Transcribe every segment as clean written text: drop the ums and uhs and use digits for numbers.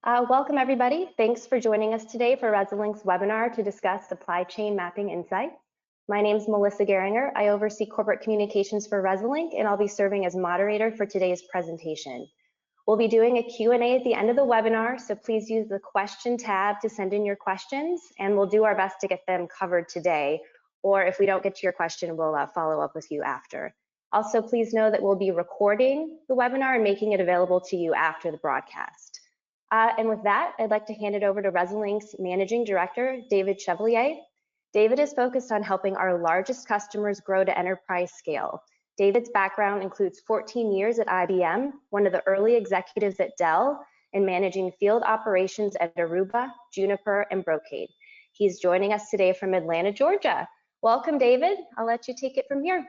Welcome everybody. Thanks for joining us today for Resilink's webinar to discuss supply chain mapping insights. My name is Melissa Geringer. I oversee corporate communications for Resilink, and I'll be serving as moderator for today's presentation. We'll be doing a Q&A at the end of the webinar, so please use the question tab to send in your questions, and we'll do our best to get them covered today. Or if we don't get to your question, we'll follow up with you after. Also, please know that we'll be recording the webinar and making it available to you after the broadcast. And with that, I'd like to hand it over to Resilink's Managing Director, David Chevalier. David is focused on helping our largest customers grow to enterprise scale. David's background includes 14 years at IBM, one of the early executives at Dell, and managing field operations at Aruba, Juniper, and Brocade. He's joining us today from Atlanta, Georgia. Welcome, David. I'll let you take it from here.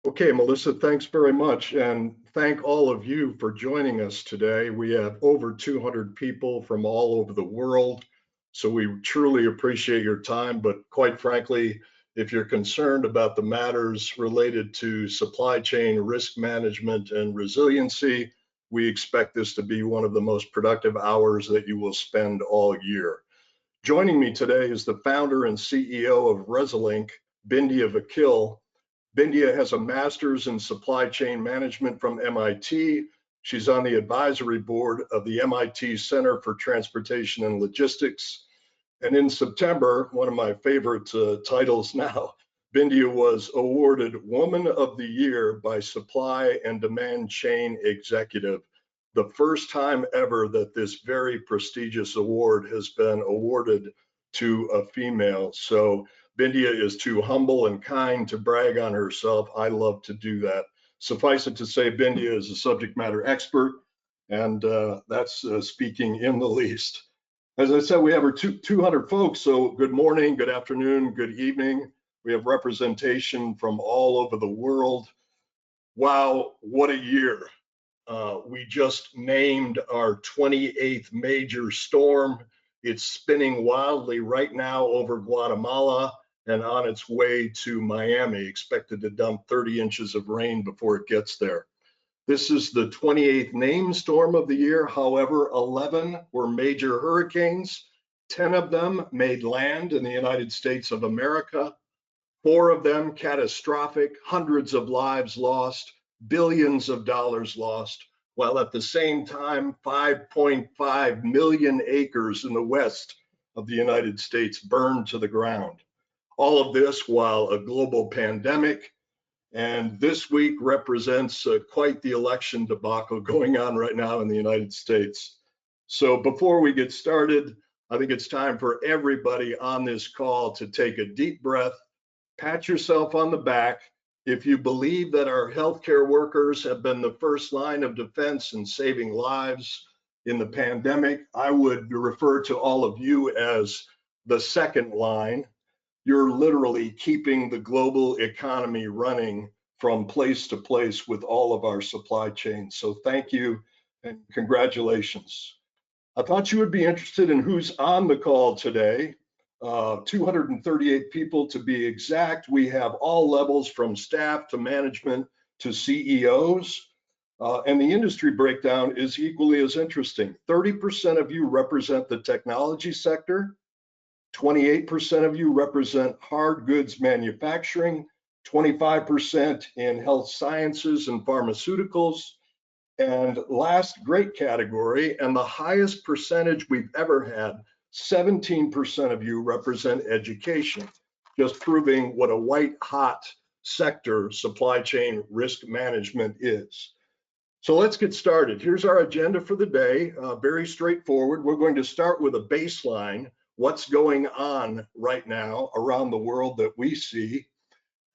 Okay, Melissa, thanks very much. And thank all of you for joining us today. We have over 200 people from all over the world, so we truly appreciate your time. But quite frankly, if you're concerned about the matters related to supply chain risk management and resiliency, we expect this to be one of the most productive hours that you will spend all year. Joining me today is the founder and CEO of Resilink, Bindya Vakil. Bindya has a master's in supply chain management from MIT. She's on the advisory board of the MIT Center for Transportation and Logistics. And in September, one of my favorite titles now, Bindya was awarded Woman of the Year by Supply and Demand Chain Executive, the first time ever that this very prestigious award has been awarded to a female. So Bindya is too humble and kind to brag on herself. I love to do that. Suffice it to say, Bindya is a subject matter expert, and that's speaking in the least. As I said, we have 200 folks, so good morning, good afternoon, good evening. We have representation from all over the world. Wow, what a year. We just named our 28th major storm. It's spinning wildly right now over Guatemala and on its way to Miami, expected to dump 30 inches of rain before it gets there. This is the 28th named storm of the year. However, 11 were major hurricanes. 10 of them made land in the United States of America. 4 of them catastrophic, hundreds of lives lost, billions of dollars lost, while at the same time, 5.5 million acres in the west of the United States burned to the ground. All of this while a global pandemic, and this week represents quite the election debacle going on right now in the United States. So before we get started, I think it's time for everybody on this call to take a deep breath, pat yourself on the back. If you believe that our healthcare workers have been the first line of defense in saving lives in the pandemic, I would refer to all of you as the second line. You're literally keeping the global economy running from place to place with all of our supply chains. So thank you and congratulations. I thought you would be interested in who's on the call today. 238 people to be exact. We have all levels from staff to management to CEOs. And the industry breakdown is equally as interesting. 30% of you represent the technology sector. 28% of you represent hard goods manufacturing, 25% in health sciences and pharmaceuticals, and last great category, and the highest percentage we've ever had, 17% of you represent education, just proving what a white hot sector supply chain risk management is. So let's get started. Here's our agenda for the day, very straightforward. We're going to start with a baseline, what's going on right now around the world that we see.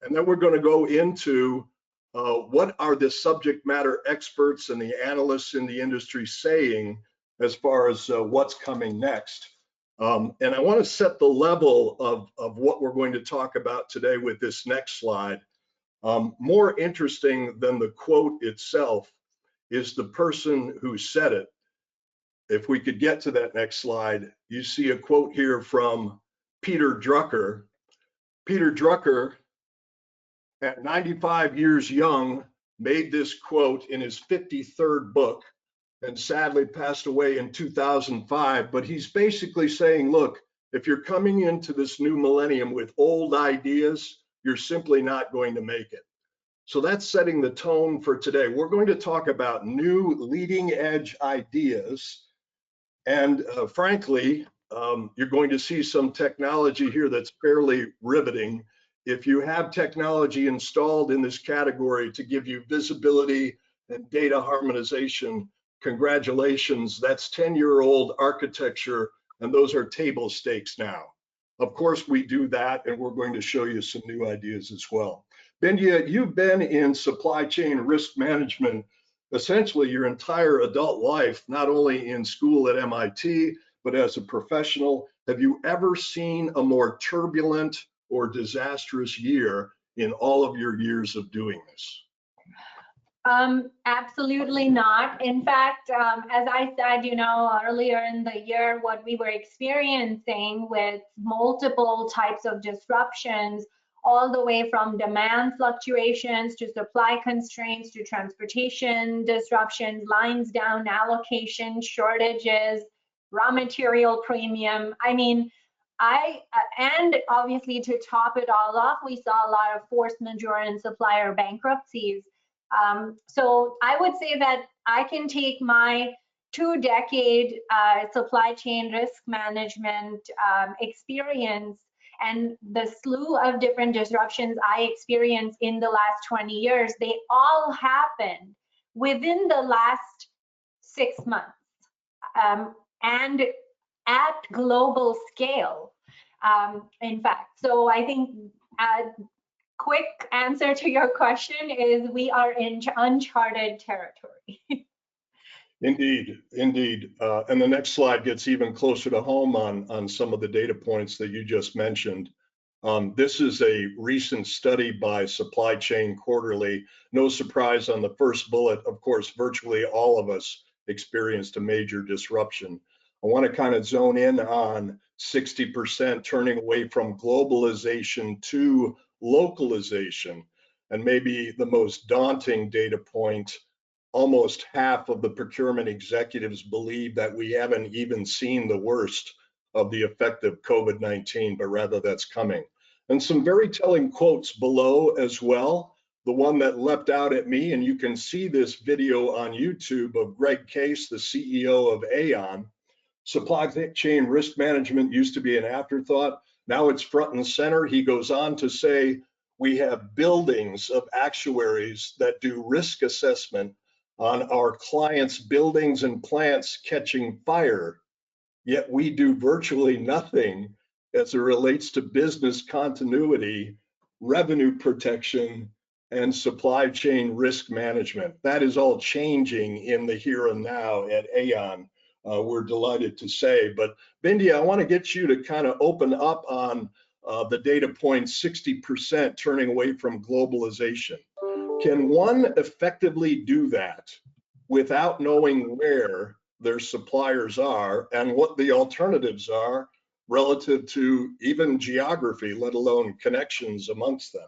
And then we're going to go into what are the subject matter experts and the analysts in the industry saying as far as what's coming next. And I want to set the level of what we're going to talk about today with this next slide. More interesting than the quote itself is the person who said it. If we could get to that next slide, you see a quote here from Peter Drucker. Peter Drucker, at 95 years young, made this quote in his 53rd book, and sadly passed away in 2005. But he's basically saying, look, if you're coming into this new millennium with old ideas, you're simply not going to make it. So that's setting the tone for today. We're going to talk about new leading edge ideas. And frankly, you're going to see some technology here that's fairly riveting. If you have technology installed in this category to give you visibility and data harmonization, congratulations, that's 10-year-old architecture, and those are table stakes now. Of course, we do that, and we're going to show you some new ideas as well. Bindya, you've been in supply chain risk management essentially your entire adult life, not only in school at MIT, but as a professional. Have you ever seen a more turbulent or disastrous year in all of your years of doing this? Absolutely not. In fact, as I said, earlier in the year, what we were experiencing with multiple types of disruptions, all the way from demand fluctuations to supply constraints to transportation disruptions, lines down, allocation, shortages, raw material premium. I mean, and obviously to top it all off, we saw a lot of force majeure and supplier bankruptcies. So I would say that I can take my 2-decade supply chain risk management experience and the slew of different disruptions I experienced in the last 20 years. They all happened within the last 6 months and at global scale, in fact. So I think quick answer to your question is we are in uncharted territory. Indeed, indeed. And the next slide gets even closer to home on some of the data points that you just mentioned. This is a recent study by Supply Chain Quarterly. No surprise on the first bullet, of course, virtually all of us experienced a major disruption. I want to kind of zone in on 60% turning away from globalization to localization. And maybe the most daunting data point, almost half of the procurement executives believe that we haven't even seen the worst of the effect of COVID-19, but rather that's coming. And some very telling quotes below as well. The one that leapt out at me, and you can see this video on YouTube of Greg Case, the CEO of Aon. Supply chain risk management used to be an afterthought. Now it's front and center. He goes on to say, we have buildings of actuaries that do risk assessment on our clients' buildings and plants catching fire, yet we do virtually nothing as it relates to business continuity, revenue protection, and supply chain risk management. That is all changing in the here and now at Aon. We're delighted to say. But Bindya, I want to get you to kind of open up on the data point 60% turning away from globalization. Can one effectively do that without knowing where their suppliers are and what the alternatives are relative to even geography, let alone connections amongst them?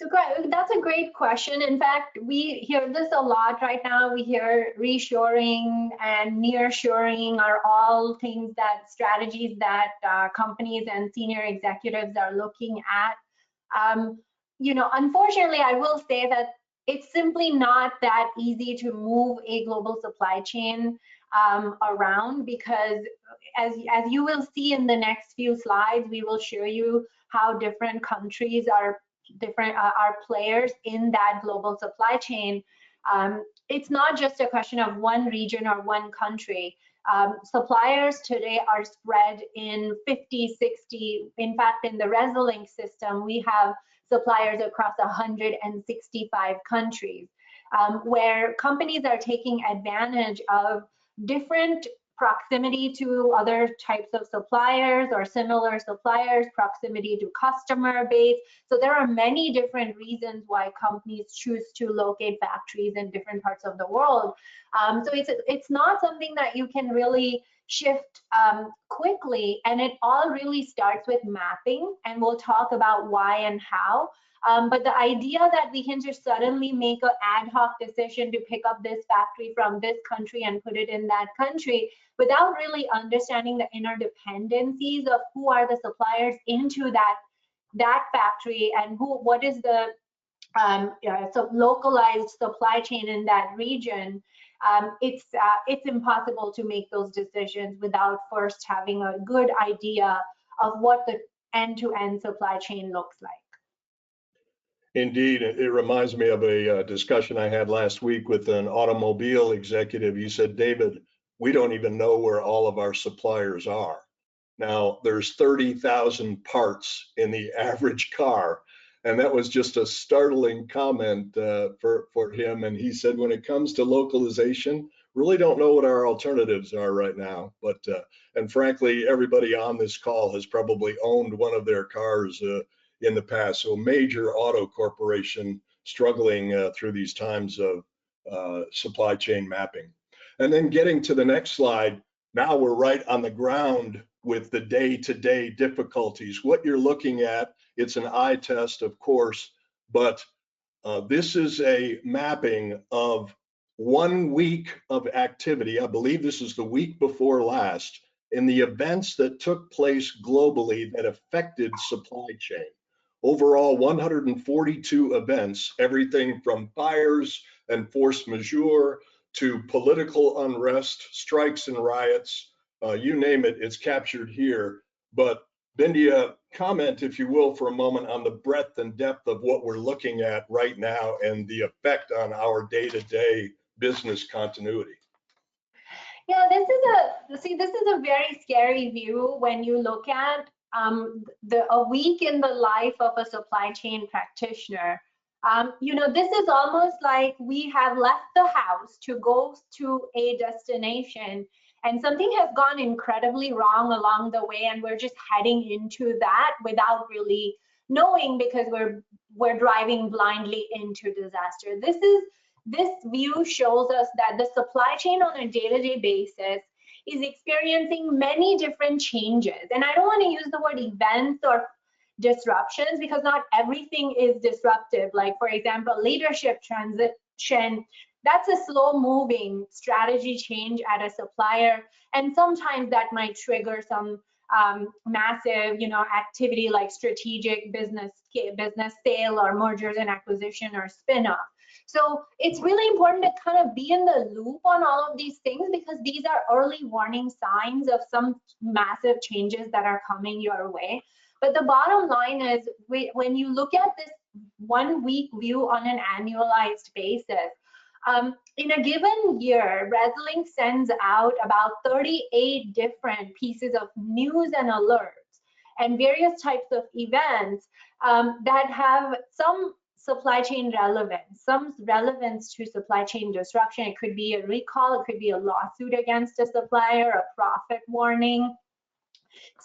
So that's a great question. In fact, we hear this a lot right now. We hear reshoring and nearshoring are all things that strategies that companies and senior executives are looking at. Unfortunately, I will say that it's simply not that easy to move a global supply chain around, because as you will see in the next few slides, we will show you how different countries are players in that global supply chain. It's not just a question of one region or one country. Suppliers today are spread in 50, 60. In fact, in the ResilienC system, we have suppliers across 165 countries, where companies are taking advantage of different proximity to other types of suppliers or similar suppliers, proximity to customer base. So there are many different reasons why companies choose to locate factories in different parts of the world. So it's not something that you can really shift quickly, and it all really starts with mapping, and we'll talk about why and how. But the idea that we can just suddenly make an ad hoc decision to pick up this factory from this country and put it in that country without really understanding the interdependencies of who are the suppliers into that factory and what is the so localized supply chain in that region, it's impossible to make those decisions without first having a good idea of what the end-to-end supply chain looks like. Indeed, it reminds me of a discussion I had last week with an automobile executive. He said, David, we don't even know where all of our suppliers are. Now, there's 30,000 parts in the average car. And that was just a startling comment for him. And he said, when it comes to localization, really don't know what our alternatives are right now. But and frankly, everybody on this call has probably owned one of their cars in the past. So a major auto corporation struggling through these times of supply chain mapping. And then getting to the next slide, now we're right on the ground with the day-to-day difficulties. What you're looking at, it's an eye test, of course, but this is a mapping of 1 week of activity. I believe this is the week before last, in the events that took place globally that affected supply chain. Overall, 142 events, everything from fires and force majeure to political unrest, strikes and riots, you name it, it's captured here. But Bindia, comment, if you will, for a moment on the breadth and depth of what we're looking at right now and the effect on our day-to-day business continuity. Yeah, this is a very scary view when you look at a week in the life of a supply chain practitioner. This is almost like we have left the house to go to a destination and something has gone incredibly wrong along the way and we're just heading into that without really knowing because we're driving blindly into disaster. This view shows us that the supply chain on a day-to-day basis is experiencing many different changes. And I don't want to use the word events or disruptions because not everything is disruptive. Like, for example, leadership transition, that's a slow moving strategy change at a supplier. And sometimes that might trigger some massive, activity like strategic business sale or mergers and acquisition or spin-off. So it's really important to kind of be in the loop on all of these things because these are early warning signs of some massive changes that are coming your way. But the bottom line is when you look at this 1 week view on an annualized basis, in a given year, Resilink sends out about 38 different pieces of news and alerts and various types of events that have some supply chain relevance, some relevance to supply chain disruption. It could be a recall, it could be a lawsuit against a supplier, a profit warning,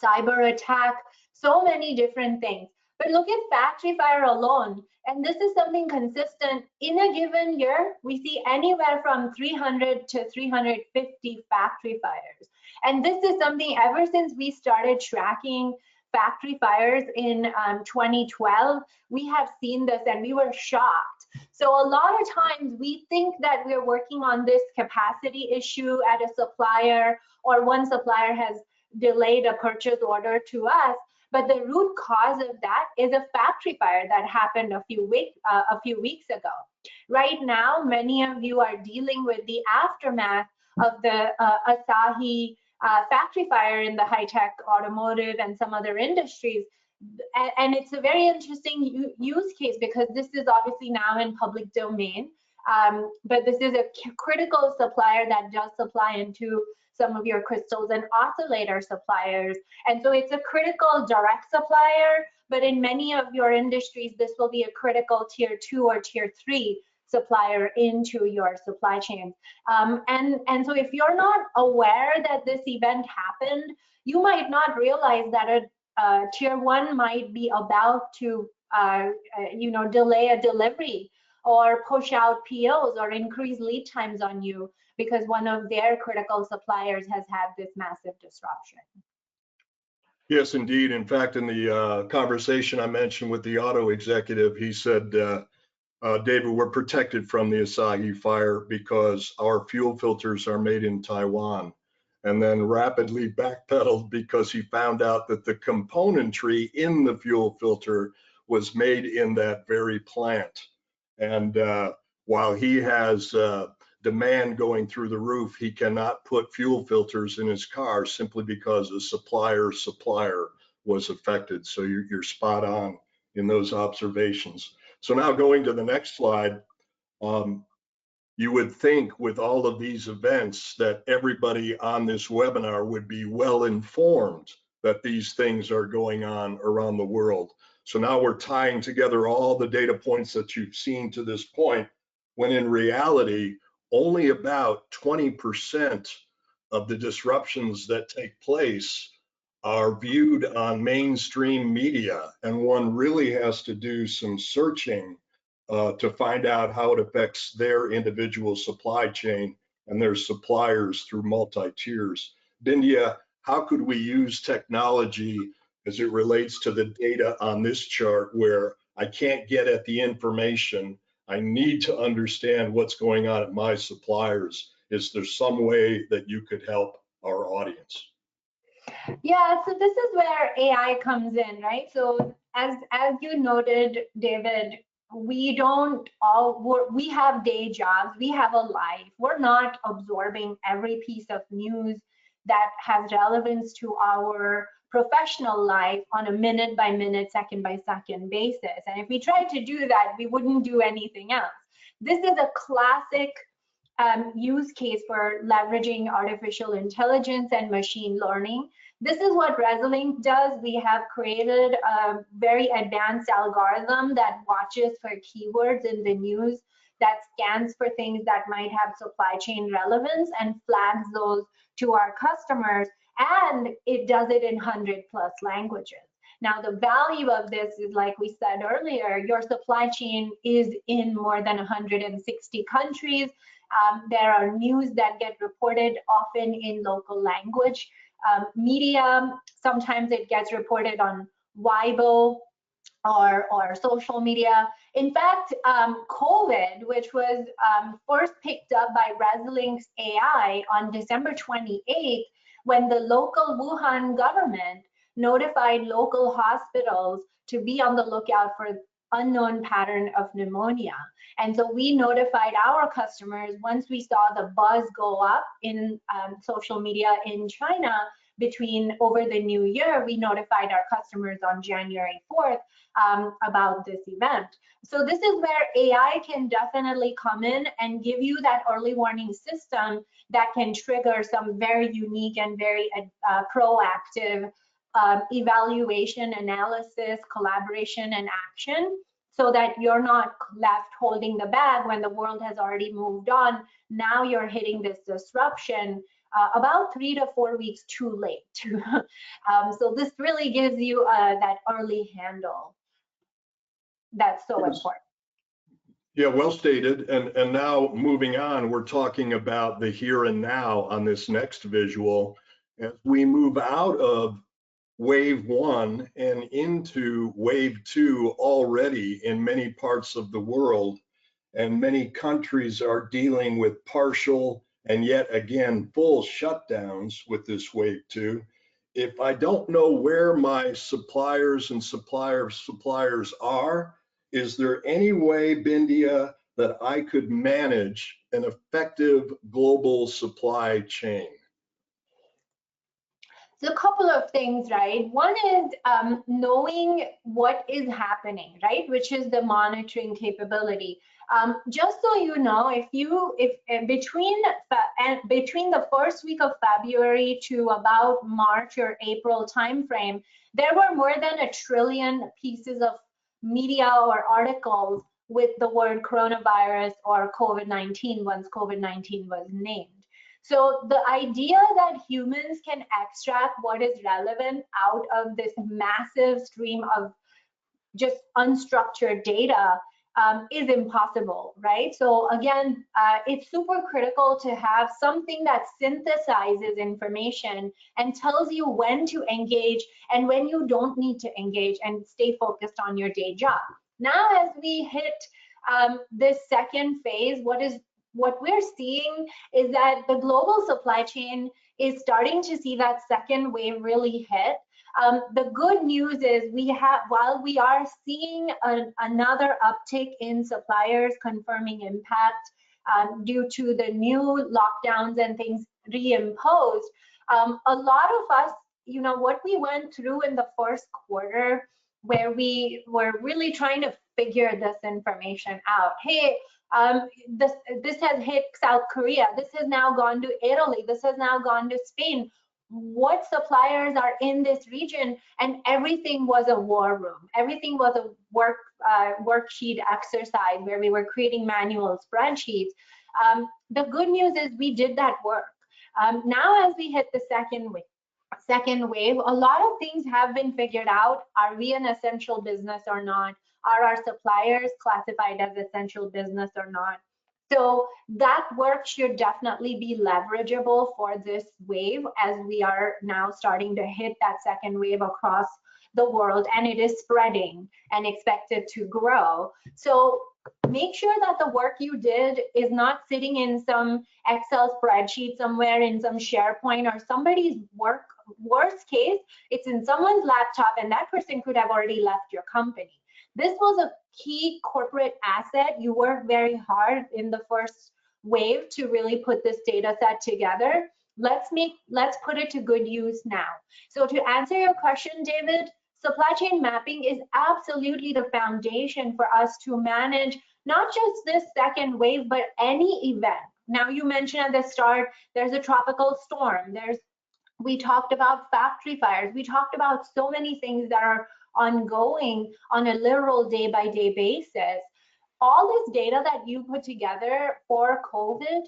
cyber attack, so many different things. But look at factory fire alone, and this is something consistent. In a given year, we see anywhere from 300 to 350 factory fires. And this is something ever since we started tracking factory fires in 2012, we have seen this and we were shocked. So a lot of times we think that we're working on this capacity issue at a supplier or one supplier has delayed a purchase order to us, but the root cause of that is a factory fire that happened a few weeks ago. Right now, many of you are dealing with the aftermath of the Asahi factory fire in the high-tech automotive and some other industries. And it's a very interesting use case because this is obviously now in public domain, but this is a critical supplier that does supply into some of your crystals and oscillator suppliers. And so it's a critical direct supplier, but in many of your industries, this will be a critical tier 2 or tier 3 supplier into your supply chain. And so if you're not aware that this event happened, you might not realize that a tier 1 might be about to delay a delivery or push out POs or increase lead times on you because one of their critical suppliers has had this massive disruption. Yes, indeed. In fact, in the conversation I mentioned with the auto executive, he said, David, we're protected from the Asahi fire because our fuel filters are made in Taiwan. And then rapidly backpedaled because he found out that the componentry in the fuel filter was made in that very plant. And while he has demand going through the roof, he cannot put fuel filters in his car simply because a supplier was affected. So you're spot on in those observations. So now going to the next slide, you would think with all of these events that everybody on this webinar would be well informed that these things are going on around the world. So now we're tying together all the data points that you've seen to this point, when in reality, only about 20% of the disruptions that take place are viewed on mainstream media. And one really has to do some searching to find out how it affects their individual supply chain and their suppliers through multi-tiers. Bindia, how could we use technology as it relates to the data on this chart where I can't get at the information? I need to understand what's going on at my suppliers. Is there some way that you could help our audience? Yeah, so this is where AI comes in, right? So as you noted, David, we have day jobs, we have a life. We're not absorbing every piece of news that has relevance to our professional life on a minute by minute, second by second basis. And if we tried to do that, we wouldn't do anything else. This is a classic use case for leveraging artificial intelligence and machine learning. This is what Resilink does. We have created a very advanced algorithm that watches for keywords in the news, that scans for things that might have supply chain relevance and flags those to our customers, and it does it in 100+ languages. Now, the value of this is, like we said earlier, your supply chain is in more than 160 countries. There are news that get reported often in local language. Media, sometimes it gets reported on Weibo or social media. In fact, COVID, which was first picked up by Resilink's AI on December 28th, when the local Wuhan government notified local hospitals to be on the lookout for unknown pattern of pneumonia. And so we notified our customers once we saw the buzz go up in social media in China over the new year. We notified our customers on January 4th about this event. So this is where AI can definitely come in and give you that early warning system that can trigger some very unique and very proactive evaluation, analysis, collaboration, and action, so that you're not left holding the bag when the world has already moved on. Now you're hitting this disruption about 3 to 4 weeks too late. So this really gives you that early handle. That's so important. Yeah, well stated. And now moving on, we're talking about the here and now on this next visual. As we move out of wave 1 and into wave 2 already in many parts of the world, and many countries are dealing with partial and yet again full shutdowns with this wave 2. If I don't know where my suppliers and suppliers are, is there any way, Bindia, that I could manage an effective global supply chain? So a couple of things, right? One is knowing what is happening, right? Which is the monitoring capability. Just so you know, if between the first week of February to about March or April timeframe, there were more than 1 trillion pieces of media or articles with the word coronavirus or COVID-19 once COVID-19 was named. So the idea that humans can extract what is relevant out of this massive stream of just unstructured data is impossible, right? So again, it's super critical to have something that synthesizes information and tells you when to engage and when you don't need to engage and stay focused on your day job. Now, as we hit this second phase, what we're seeing is that the global supply chain is starting to see that second wave really hit. The good news is while we are seeing another uptick in suppliers confirming impact due to the new lockdowns and things reimposed, a lot of us, what we went through in the first quarter, where we were really trying to figure this information out. Hey, this has hit South Korea. This has now gone to Italy. This has now gone to Spain. What suppliers are in this region? And everything was a war room. Everything was a worksheet exercise where we were creating manual spreadsheets. The good news is we did that work. Now, as we hit the second wave, a lot of things have been figured out. Are we an essential business or not? Are our suppliers classified as essential business or not? So that work should definitely be leverageable for this wave, as we are now starting to hit that second wave across the world, and it is spreading and expected to grow. So make sure that the work you did is not sitting in some Excel spreadsheet somewhere in some SharePoint or somebody's work. Worst case, it's in someone's laptop and that person could have already left your company. This was a key corporate asset. You worked very hard in the first wave to really put this data set together. Let's put it to good use now. So to answer your question, David, supply chain mapping is absolutely the foundation for us to manage not just this second wave, but any event. Now, you mentioned at the start, there's a tropical storm. We talked about factory fires. We talked about so many things that are ongoing on a literal day-by-day basis. All this data that you put together for COVID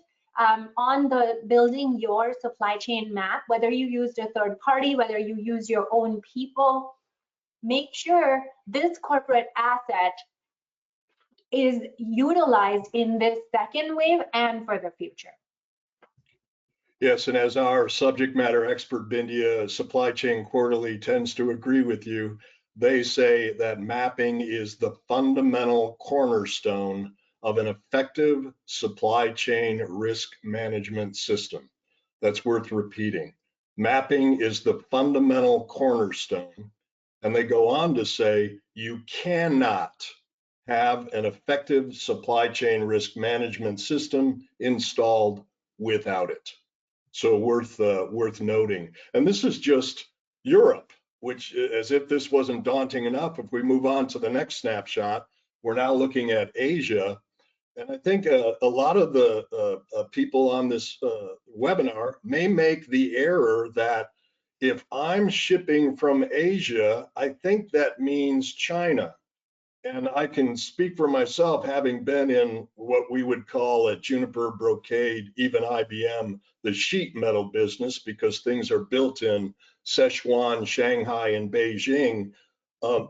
on the building your supply chain map, whether you used a third party, whether you use your own people, make sure this corporate asset is utilized in this second wave and for the future. Yes, and as our subject matter expert, Bindia, Supply Chain Quarterly tends to agree with you, they say that mapping is the fundamental cornerstone of an effective supply chain risk management system. That's worth repeating. Mapping is the fundamental cornerstone. And they go on to say you cannot have an effective supply chain risk management system installed without it. So worth noting. And this is just Europe, which, as if this wasn't daunting enough, if we move on to the next snapshot, we're now looking at Asia. And I think a lot of the people on this webinar may make the error that if I'm shipping from Asia, I think that means China. And I can speak for myself, having been in what we would call at Juniper, Brocade, even IBM, the sheet metal business, because things are built in Sichuan, Shanghai, and Beijing.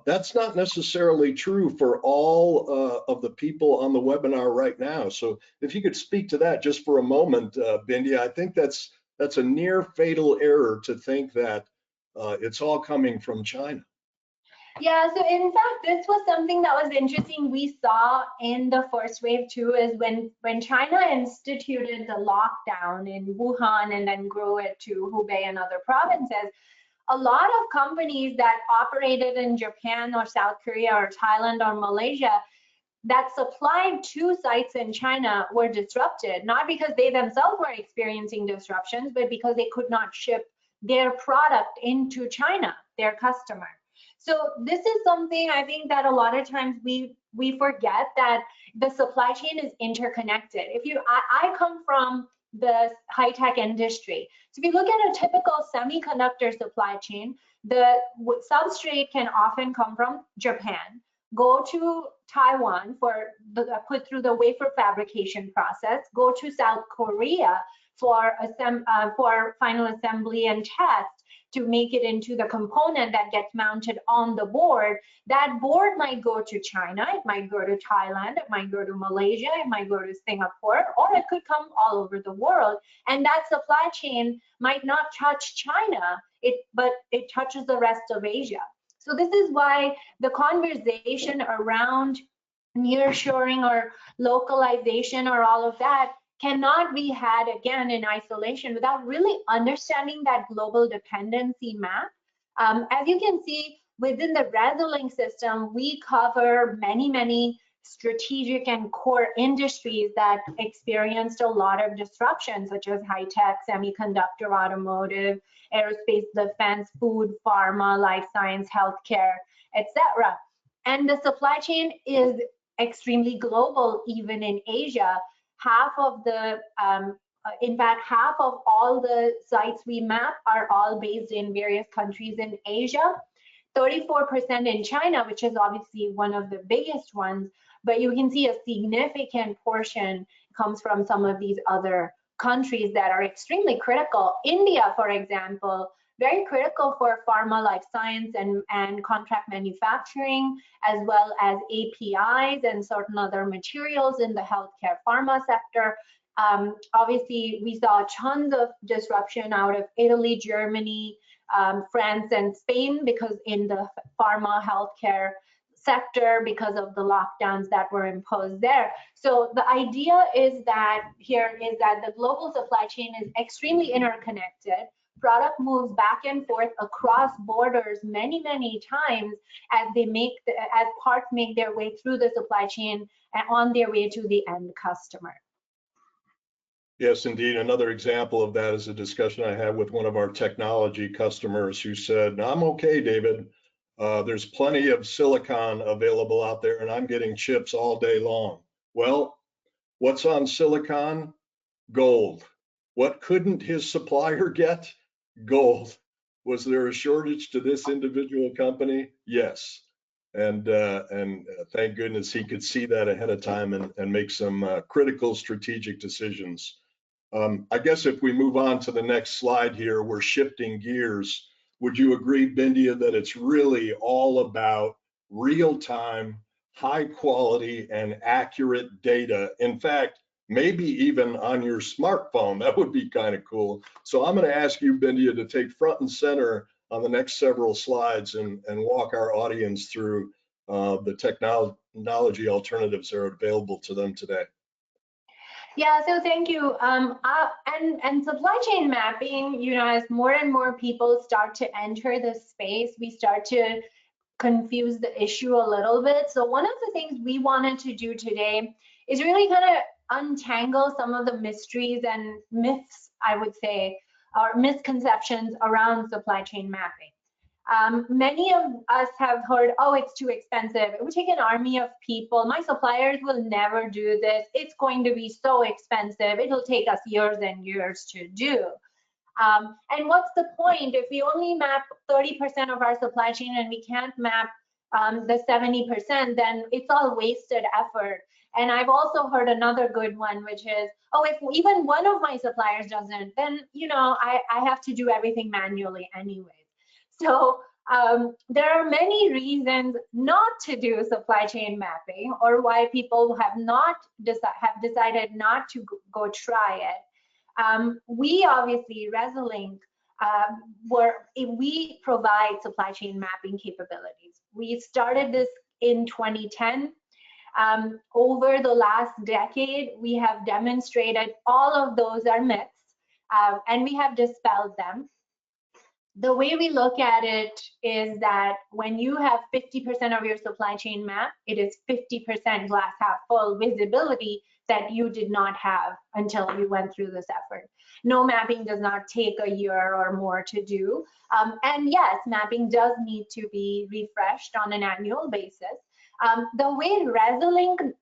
That's not necessarily true for all of the people on the webinar right now. So if you could speak to that just for a moment, Bindia, I think that's a near fatal error to think that it's all coming from China. Yeah, so in fact, this was something that was interesting we saw in the first wave too, is when China instituted the lockdown in Wuhan and then grew it to Hubei and other provinces, a lot of companies that operated in Japan or South Korea or Thailand or Malaysia that supplied to sites in China were disrupted, not because they themselves were experiencing disruptions, but because they could not ship their product into China, their customer. So this is something I think that a lot of times we forget, that the supply chain is interconnected. I come from the high-tech industry. So if you look at a typical semiconductor supply chain, the substrate can often come from Japan, go to Taiwan put through the wafer fabrication process, go to South Korea for final assembly and test, to make it into the component that gets mounted on the board, that board might go to China, it might go to Thailand, it might go to Malaysia, it might go to Singapore, or it could come all over the world. And that supply chain might not touch China, but it touches the rest of Asia. So this is why the conversation around nearshoring or localization or all of that cannot be had again in isolation without really understanding that global dependency map. As you can see, within the Resolink system, we cover many strategic and core industries that experienced a lot of disruption, such as high-tech, semiconductor, automotive, aerospace, defense, food, pharma, life science, healthcare, etc. And the supply chain is extremely global, even in Asia. Half of the, in fact, half of all the sites we map are all based in various countries in Asia. 34% in China, which is obviously one of the biggest ones, but you can see a significant portion comes from some of these other countries that are extremely critical. India, for example, very critical for pharma, life science, and contract manufacturing, as well as APIs and certain other materials in the healthcare pharma sector. Obviously, we saw tons of disruption out of Italy, Germany, France, and Spain, because in the pharma healthcare sector, because of the lockdowns that were imposed there. So the idea is that the global supply chain is extremely interconnected. Product moves back and forth across borders many times as parts make their way through the supply chain and on their way to the end customer. Yes, indeed. Another example of that is a discussion I had with one of our technology customers who said, "I'm okay, David. There's plenty of silicon available out there and I'm getting chips all day long." Well, what's on silicon? Gold. What couldn't his supplier get? Gold. Was there a shortage to this individual company? Yes. And thank goodness he could see that ahead of time and make some critical strategic decisions. I guess if we move on to the next slide here, we're shifting gears. Would you agree, Bindia, that it's really all about real-time, high quality and accurate data? In fact, maybe even on your smartphone, that would be kind of cool. So I'm going to ask you, Bindia, to take front and center on the next several slides and walk our audience through the technology alternatives that are available to them today. Yeah, so thank you. And supply chain mapping, you know, as more and more people start to enter the space, we start to confuse the issue a little bit. So one of the things we wanted to do today is really kind of untangle some of the mysteries and myths, I would say, or misconceptions around supply chain mapping. Many of us have heard, oh, it's too expensive. It would take an army of people. My suppliers will never do this. It's going to be so expensive. It'll take us years and years to do. And what's the point if we only map 30% of our supply chain and we can't map the 70%, then it's all wasted effort. And I've also heard another good one, which is, oh, if even one of my suppliers doesn't, then, you know, I have to do everything manually anyways. So there are many reasons not to do supply chain mapping, or why people have decided not to go try it. We obviously, Resolink, we provide supply chain mapping capabilities. We started this in 2010. Over the last decade, we have demonstrated all of those are myths, and we have dispelled them. The way we look at it is that when you have 50% of your supply chain map, it is 50% glass half full visibility that you did not have until you went through this effort. No, mapping does not take a year or more to do. And yes, mapping does need to be refreshed on an annual basis. The way Resolink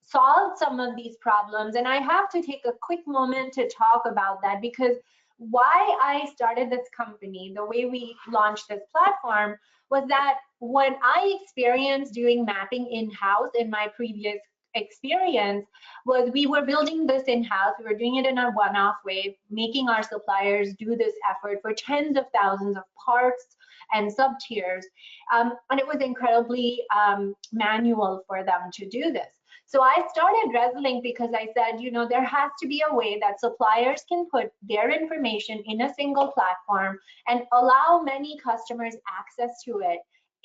solved some of these problems, and I have to take a quick moment to talk about that, because why I started this company, the way we launched this platform, was that when I experienced doing mapping in-house in my previous experience was we were building this in-house. We were doing it in a one-off way, making our suppliers do this effort for tens of thousands of parts and sub-tiers. And it was incredibly manual for them to do this. So I started ResLink because I said, you know, there has to be a way that suppliers can put their information in a single platform and allow many customers access to it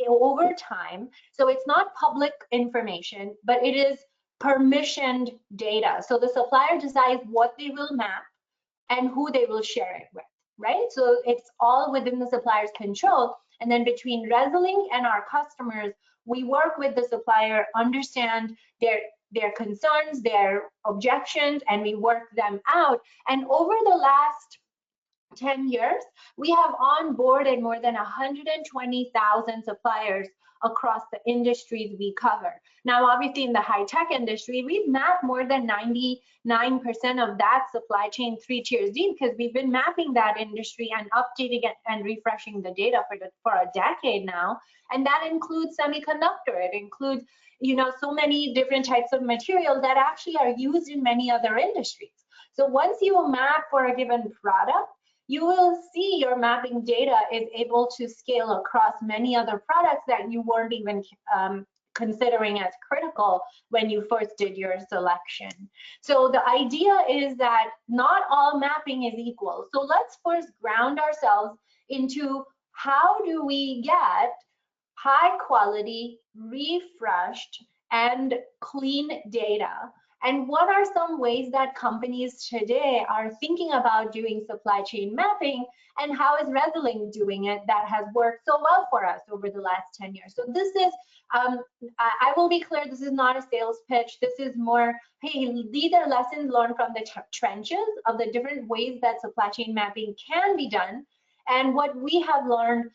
over time. So it's not public information, but it is permissioned data. So the supplier decides what they will map and who they will share it with, right? So it's all within the supplier's control. And then between ResLink and our customers, we work with the supplier, understand their concerns, their objections, and we work them out. And over the last 10 years, we have onboarded more than 120,000 suppliers across the industries we cover. Now, obviously, in the high-tech industry, we've mapped more than 99% of that supply chain 3 tiers deep because we've been mapping that industry and updating it and refreshing the data for a decade now. And that includes semiconductor. It includes, you know, so many different types of materials that actually are used in many other industries. So once you map for a given product, you will see your mapping data is able to scale across many other products that you weren't even considering as critical when you first did your selection. So the idea is that not all mapping is equal. So let's first ground ourselves into how do we get high quality, refreshed, and clean data. And what are some ways that companies today are thinking about doing supply chain mapping, and how is ResLink doing it that has worked so well for us over the last 10 years? So this is, I will be clear, this is not a sales pitch. This is more, hey, these are lessons learned from the trenches of the different ways that supply chain mapping can be done. And what we have learned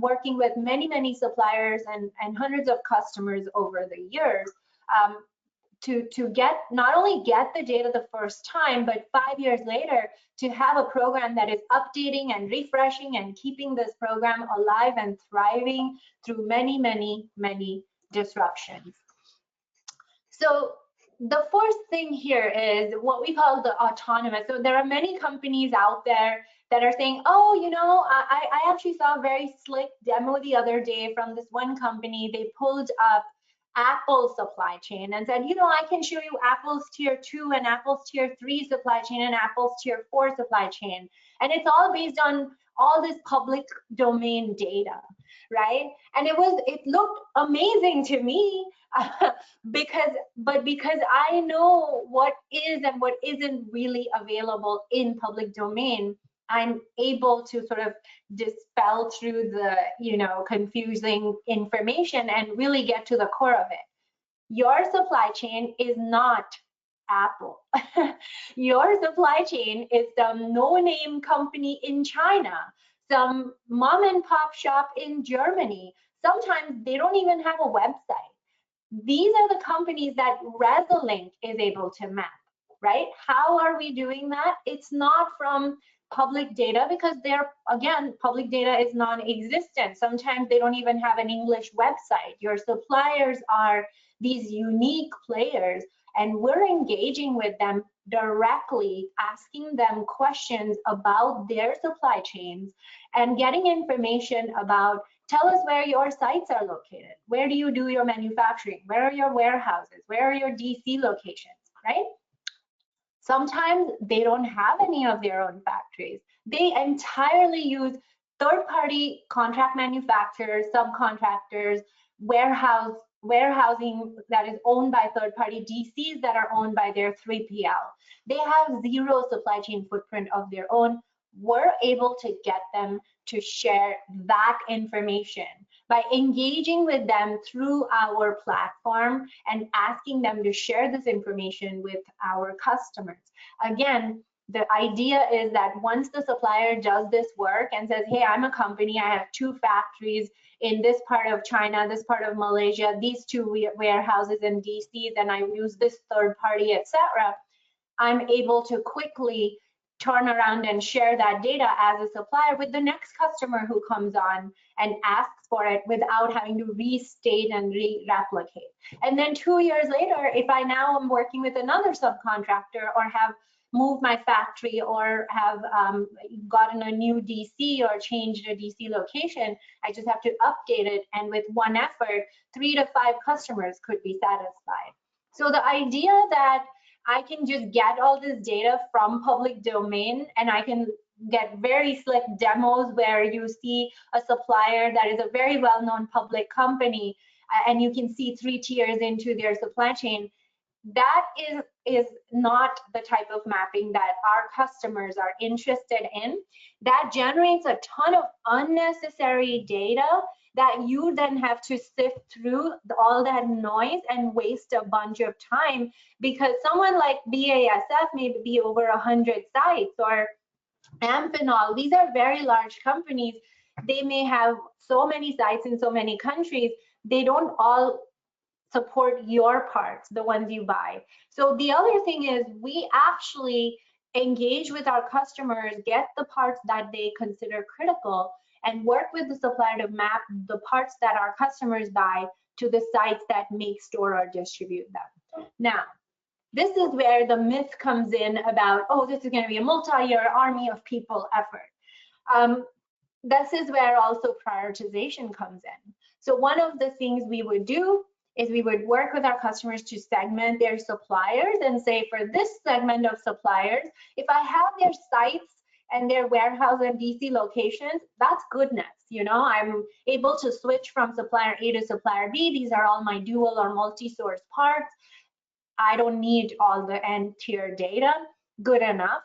working with many, many suppliers and hundreds of customers over the years, to get not only get the data the first time, but 5 years later to have a program that is updating and refreshing and keeping this program alive and thriving through many, many, many disruptions. So the first thing here is what we call the autonomous. So there are many companies out there that are saying, oh, you know, I actually saw a very slick demo the other day from this one company. They pulled up Apple's supply chain and said, you know, I can show you Apple's tier 2 and Apple's tier 3 supply chain and Apple's tier 4 supply chain. And it's all based on all this public domain data, right? And it looked amazing to me because I know what is and what isn't really available in public domain. I'm able to sort of dispel through the, you know, confusing information and really get to the core of it. Your supply chain is not Apple. Your supply chain is some no-name company in China, some mom and pop shop in Germany. Sometimes they don't even have a website. These are the companies that ResLink is able to map, right? How are we doing that? It's not from public data because again, public data is non-existent. Sometimes they don't even have an English website. Your suppliers are these unique players, and we're engaging with them directly, asking them questions about their supply chains and getting information about, tell us where your sites are located. Where do you do your manufacturing? Where are your warehouses? Where are your DC locations, right? Sometimes they don't have any of their own factories. They entirely use third-party contract manufacturers, subcontractors, warehousing that is owned by third-party DCs that are owned by their 3PL. They have zero supply chain footprint of their own. We're able to get them to share that information by engaging with them through our platform and asking them to share this information with our customers. Again, the idea is that once the supplier does this work and says, hey, I'm a company, I have 2 factories in this part of China, this part of Malaysia, these 2 warehouses and DCs, and I use this third party, etc., I'm able to quickly turn around and share that data as a supplier with the next customer who comes on and asks for it without having to restate and replicate. And then 2 years later, if I now am working with another subcontractor or have moved my factory or have gotten a new DC or changed a DC location, I just have to update it. And with one effort, 3 to 5 customers could be satisfied. So the idea that I can just get all this data from public domain and I can get very slick demos where you see a supplier that is a very well-known public company and you can see 3 tiers into their supply chain, that is not the type of mapping that our customers are interested in. That generates a ton of unnecessary data that you then have to sift through all that noise and waste a bunch of time, because someone like BASF may be over 100 sites, or Amphenol, these are very large companies. They may have so many sites in so many countries. They don't all support your parts, the ones you buy. So the other thing is we actually engage with our customers, get the parts that they consider critical, and work with the supplier to map the parts that our customers buy to the sites that make, store, or distribute them. Now, this is where the myth comes in about, oh, this is going to be a multi-year army of people effort. This is where also prioritization comes in. So one of the things we would do is we would work with our customers to segment their suppliers and say, for this segment of suppliers, if I have their sites and their warehouse and DC locations, that's goodness. You know, I'm able to switch from supplier A to supplier B. These are all my dual or multi-source parts. I don't need all the end tier data. Good enough.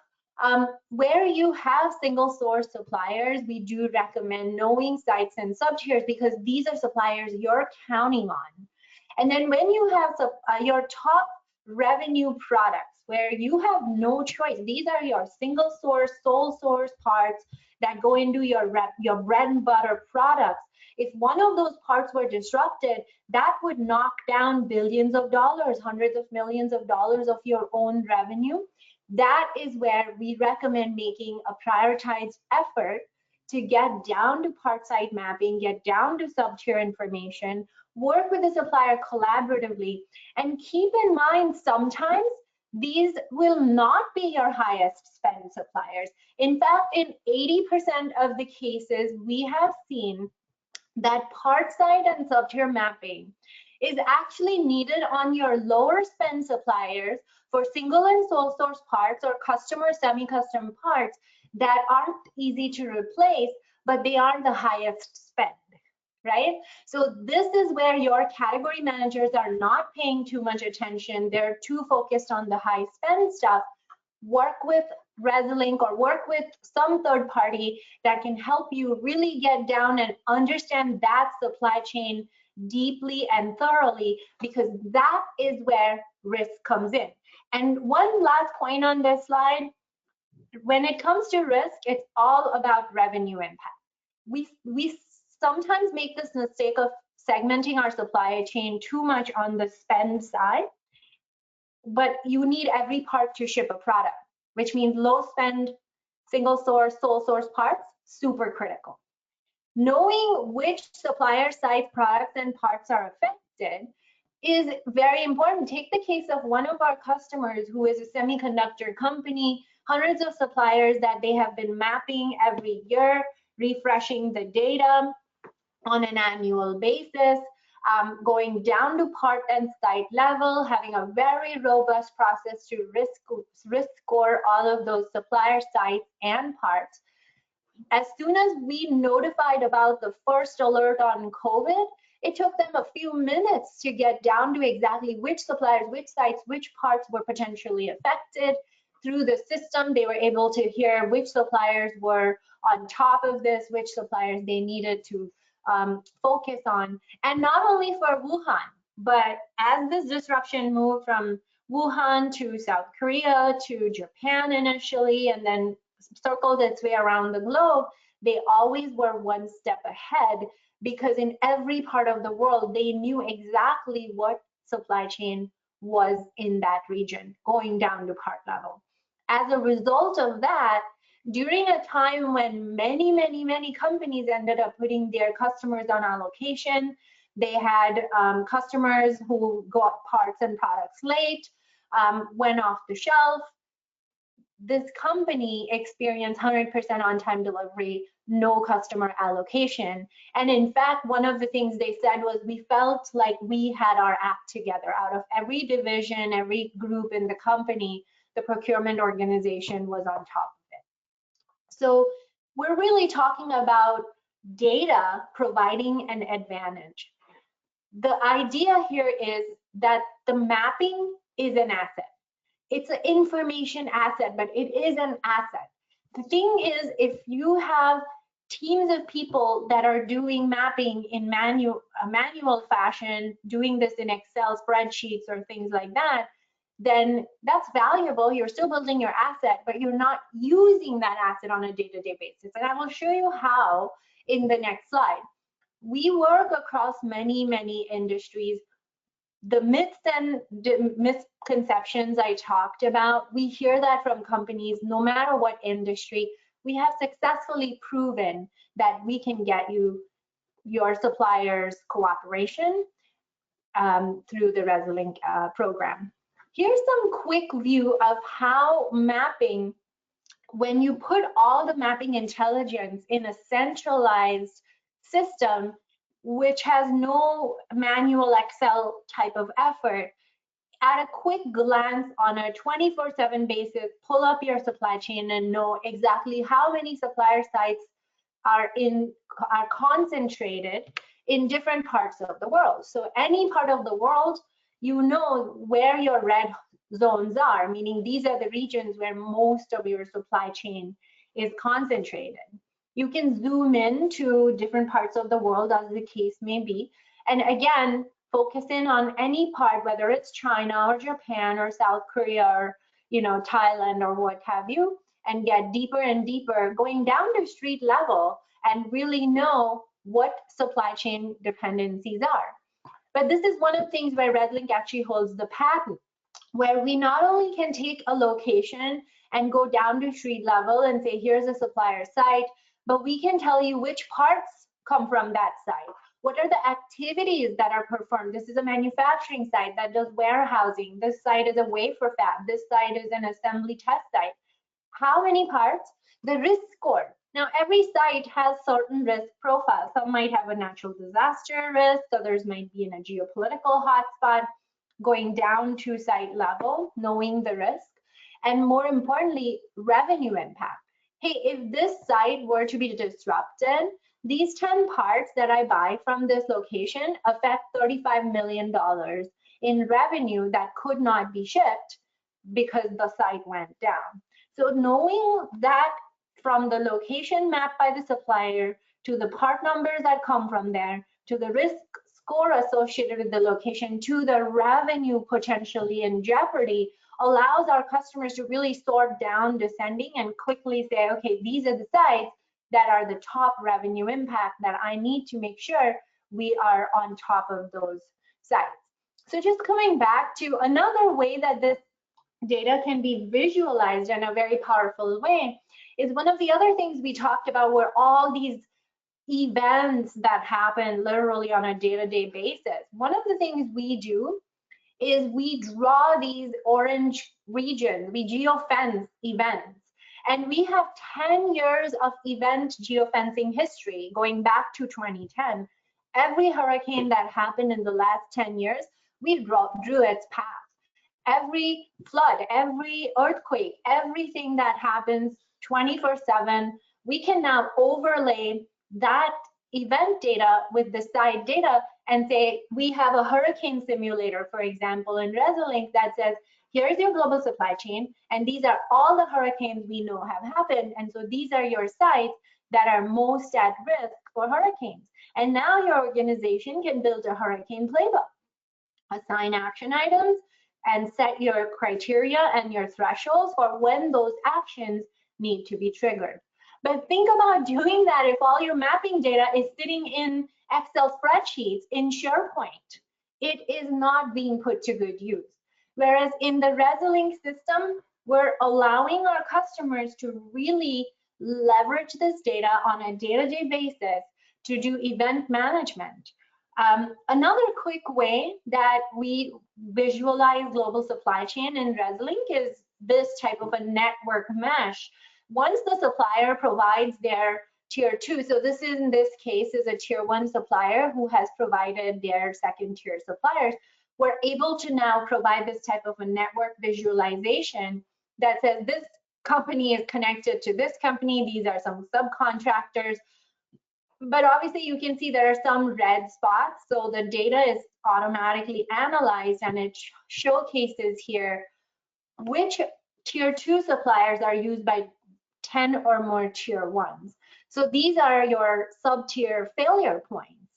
Where you have single source suppliers, we do recommend knowing sites and sub-tiers because these are suppliers you're counting on. And then when you have your top revenue products, where you have no choice, these are your single source, sole source parts that go into your bread and butter products. If one of those parts were disrupted, that would knock down billions of dollars, hundreds of millions of dollars of your own revenue. That is where we recommend making a prioritized effort to get down to part site mapping, get down to sub-tier information, work with the supplier collaboratively, and keep in mind sometimes these will not be your highest spend suppliers. In fact, in 80% of the cases, we have seen that part site and sub-tier mapping is actually needed on your lower spend suppliers for single and sole source parts or custom or semi-custom parts that aren't easy to replace, but they are the highest spend, right? So this is where your category managers are not paying too much attention. They're too focused on the high spend stuff. Work with Resilink or work with some third party that can help you really get down and understand that supply chain deeply and thoroughly, because that is where risk comes in. And one last point on this slide, when it comes to risk, it's all about revenue impact. We sometimes make this mistake of segmenting our supply chain too much on the spend side, but you need every part to ship a product, which means low spend, single source, sole source parts, super critical. Knowing which supplier site products and parts are affected is very important. Take the case of one of our customers who is a semiconductor company, hundreds of suppliers that they have been mapping every year, refreshing the data on an annual basis, going down to part and site level, having a very robust process to risk score all of those supplier sites and parts. As soon as we notified about the first alert on COVID, it took them a few minutes to get down to exactly which suppliers, which sites, which parts were potentially affected. Through the system, they were able to hear which suppliers were on top of this, which suppliers they needed to focus on. And not only for Wuhan, but as this disruption moved from Wuhan to South Korea to Japan initially, and then circled its way around the globe, they always were one step ahead, because in every part of the world, they knew exactly what supply chain was in that region, going down to part level. As a result of that, during a time when many companies ended up putting their customers on allocation, they had customers who got parts and products late, went off the shelf. This company experienced 100% on-time delivery, no customer allocation. And in fact, one of the things they said was, we felt like we had our act together. Out of every division, every group in the company, the procurement organization was on top of it. So we're really talking about data providing an advantage. The idea here is that the mapping is an asset. It's an information asset, but it is an asset. The thing is, if you have teams of people that are doing mapping in manual fashion, doing this in Excel spreadsheets or things like that, then that's valuable. You're still building your asset, but you're not using that asset on a day-to-day basis. And I will show you how in the next slide. We work across many industries. The myths and misconceptions I talked about, we hear that from companies no matter what industry. We have successfully proven that we can get you your suppliers' cooperation through the ResilienC program. Here's some quick view of how mapping, when you put all the mapping intelligence in a centralized system, which has no manual Excel type of effort, at a quick glance on a 24/7 basis, pull up your supply chain and know exactly how many supplier sites are concentrated in different parts of the world. So any part of the world, you know where your red zones are, meaning these are the regions where most of your supply chain is concentrated. You can zoom in to different parts of the world as the case may be. And again, focus in on any part, whether it's China or Japan or South Korea or Thailand or what have you, and get deeper and deeper, going down to street level and really know what supply chain dependencies are. But this is one of the things where ResilienC actually holds the patent, where we not only can take a location and go down to street level and say, here's a supplier site, but we can tell you which parts come from that site. What are the activities that are performed? This is a manufacturing site that does warehousing. This site is a wafer fab. This site is an assembly test site. How many parts? The risk score. Now, every site has certain risk profiles. Some might have a natural disaster risk, others might be in a geopolitical hotspot. Going down to site level, knowing the risk, and more importantly, revenue impact. Hey, if this site were to be disrupted, these 10 parts that I buy from this location affect $35 million in revenue that could not be shipped because the site went down. So knowing that from the location mapped by the supplier to the part numbers that come from there, to the risk score associated with the location, to the revenue potentially in jeopardy, allows our customers to really sort down descending and quickly say, okay, these are the sites that are the top revenue impact that I need to make sure we are on top of those sites. So just coming back to another way that this data can be visualized in a very powerful way is one of the other things we talked about were all these events that happen literally on a day-to-day basis. One of the things we do is we draw these orange regions, we geofence events. And we have 10 years of event geofencing history going back to 2010. Every hurricane that happened in the last 10 years, we drew its path. Every flood, every earthquake, everything that happens 24/7, we can now overlay that event data with the site data and say, we have a hurricane simulator, for example, in ResilienC that says, here's your global supply chain, and these are all the hurricanes we know have happened. And so these are your sites that are most at risk for hurricanes. And now your organization can build a hurricane playbook, assign action items, and set your criteria and your thresholds for when those actions need to be triggered. But think about doing that if all your mapping data is sitting in Excel spreadsheets in SharePoint. It is not being put to good use. Whereas in the ResilienC system, we're allowing our customers to really leverage this data on a day-to-day basis to do event management. Another quick way that we visualize global supply chain in ResLink is this type of a network mesh. Once the supplier provides their tier 2, so this is, in this case, is a tier 1 supplier who has provided their second tier suppliers, we're able to now provide this type of a network visualization that says this company is connected to this company, these are some subcontractors. But obviously you can see there are some red spots, so the data is automatically analyzed and it showcases here which tier 2 suppliers are used by 10 or more tier 1s. So these are your sub-tier failure points.